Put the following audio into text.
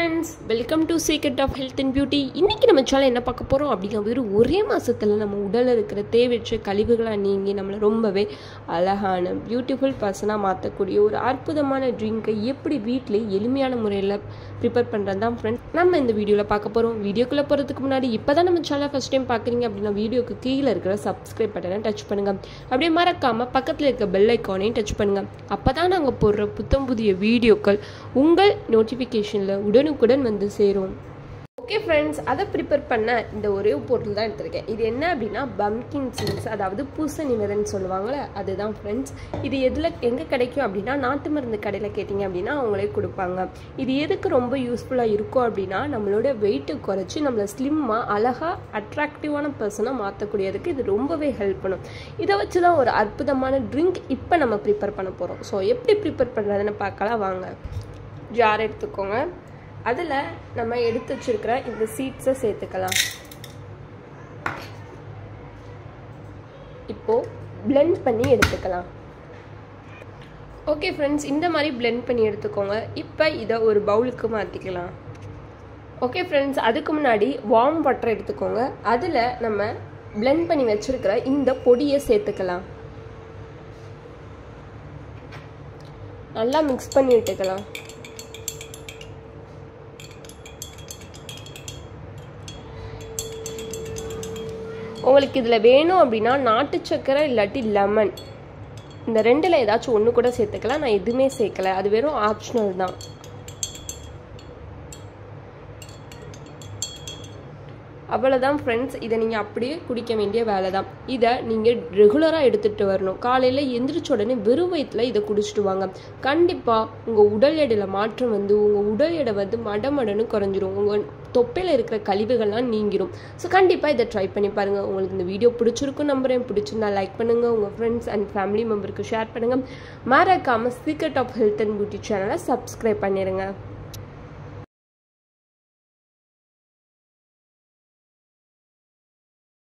friends, welcome to Secret of Health and Beauty. இன்னைக்கு நம்ம சேனல்ல என்ன பார்க்க போறோம் அப்படினா வெறும் ஒரே மாசத்துல நம்ம உடல்ல இருக்கிற தேவையற்ற கழிவுகளை நீங்கி நம்மள ரொம்பவே அழகான பியூட்டிஃபுல் பர்சனா மாத்தக்கூடிய ஒரு அற்புதமான ட்ரிங்கை எப்படி வீட்லயே எளிமையான முறையில் ப்ரிப்பேர் பண்றது தான் फ्रेंड्स நம்ம இந்த வீடியோல பார்க்க போறோம். வீடியோக்குள்ள போறதுக்கு முன்னாடி இப்போதான் நம்ம சேனலை ஃபர்ஸ்ட் டைம் பார்க்கறீங்க அப்படினா வீடியோக்கு கீழ இருக்கிற Subscribe பட்டனை டச் பண்ணுங்க. அப்படியே மறக்காம பக்கத்துல இருக்க பெல் ஐகானையும் டச் பண்ணுங்க. அப்பதான் நாங்க போடுற புதிய வீடியோக்கள் உங்கள் நோட்டிஃபிகேஷன்ல உடனுக்குடன் வந்து சேரும். ஓகே ஃப்ரெண்ட்ஸ், அதை ப்ரிப்பேர் பண்ண இந்த ஒரே பொருள் தான் எடுத்திருக்கேன். இது என்ன அப்படின்னா பம்கின் சீட்ஸ், அதாவது பூசணி விதைன்னு சொல்லுவாங்களே அதுதான் ஃப்ரெண்ட்ஸ். இது எங்கே கிடைக்கும் அப்படின்னா நாட்டு மருந்து கடையில் கேட்டிங்க அப்படின்னா அவங்களே கொடுப்பாங்க. இது எதுக்கு ரொம்ப யூஸ்ஃபுல்லாக இருக்கும் அப்படின்னா நம்மளோட வெயிட்டை குறைச்சி நம்மளை ஸ்லிம்மாக அழகாக அட்ராக்டிவான பர்சனாக மாற்றக்கூடியதுக்கு இது ரொம்பவே ஹெல்ப் பண்ணும். இதை வச்சு தான் ஒரு அற்புதமான ட்ரிங்க் இப்போ நம்ம ப்ரிப்பேர் பண்ண போகிறோம். ஸோ எப்படி ப்ரிப்பேர் பண்ணுறதுன்னு பார்க்கலாம் வாங்க. ஜார் எடுத்துக்கோங்க. அதில் நம்ம எடுத்து வச்சிருக்கிற இந்த சீட்ஸை சேர்த்துக்கலாம். இப்போது பிளெண்ட் பண்ணி எடுத்துக்கலாம். ஓகே ஃப்ரெண்ட்ஸ், இந்த மாதிரி பிளெண்ட் பண்ணி எடுத்துக்கோங்க. இப்போ இதை ஒரு பவுலுக்கு மாற்றிக்கலாம். ஓகே ஃப்ரெண்ட்ஸ், அதுக்கு முன்னாடி வார்ம் வாட்டர் எடுத்துக்கோங்க. அதில் நம்ம பிளெண்ட் பண்ணி வச்சிருக்கிற இந்த பொடியை சேர்த்துக்கலாம். நல்லா மிக்ஸ் பண்ணி விட்டுக்கலாம். உங்களுக்கு இதில் வேணும் அப்படின்னா நாட்டு சக்கரை இல்லாட்டி லெமன், இந்த ரெண்டில் ஏதாச்சும் ஒன்று கூட சேர்த்துக்கலாம். நான் எதுவுமே சேர்க்கலை, அது வெறும் ஆப்ஷனல் தான். அவ்வளோதான் ஃப்ரெண்ட்ஸ், இதை நீங்கள் அப்படியே குடிக்க வேண்டிய வேலை தான். இதை நீங்கள் ரெகுலராக எடுத்துகிட்டு வரணும். காலையில் எந்திரிச்ச உடனே வெறும் வயிற்றில் இதை குடிச்சிட்டு வாங்க. கண்டிப்பாக உங்கள் உடல் எடையில் மாற்றம் வந்து உங்கள் உடல் எடை வந்து மடமடன்னு குறைஞ்சிரும். உங்கள் தொப்பையில் இருக்கிற கழிவுகள்லாம் நீங்கிடும். ஸோ கண்டிப்பாக இதை ட்ரை பண்ணி பாருங்கள். உங்களுக்கு இந்த வீடியோ பிடிச்சிருக்கும் நம்புறேன். பிடிச்சிருந்தா லைக் பண்ணுங்கள், உங்கள் ஃப்ரெண்ட்ஸ் அண்ட் ஃபேமிலி மெம்பருக்கு ஷேர் பண்ணுங்கள். மறக்காமல் secret of health and beauty சேனலை சப்ஸ்கிரைப் பண்ணிடுங்க.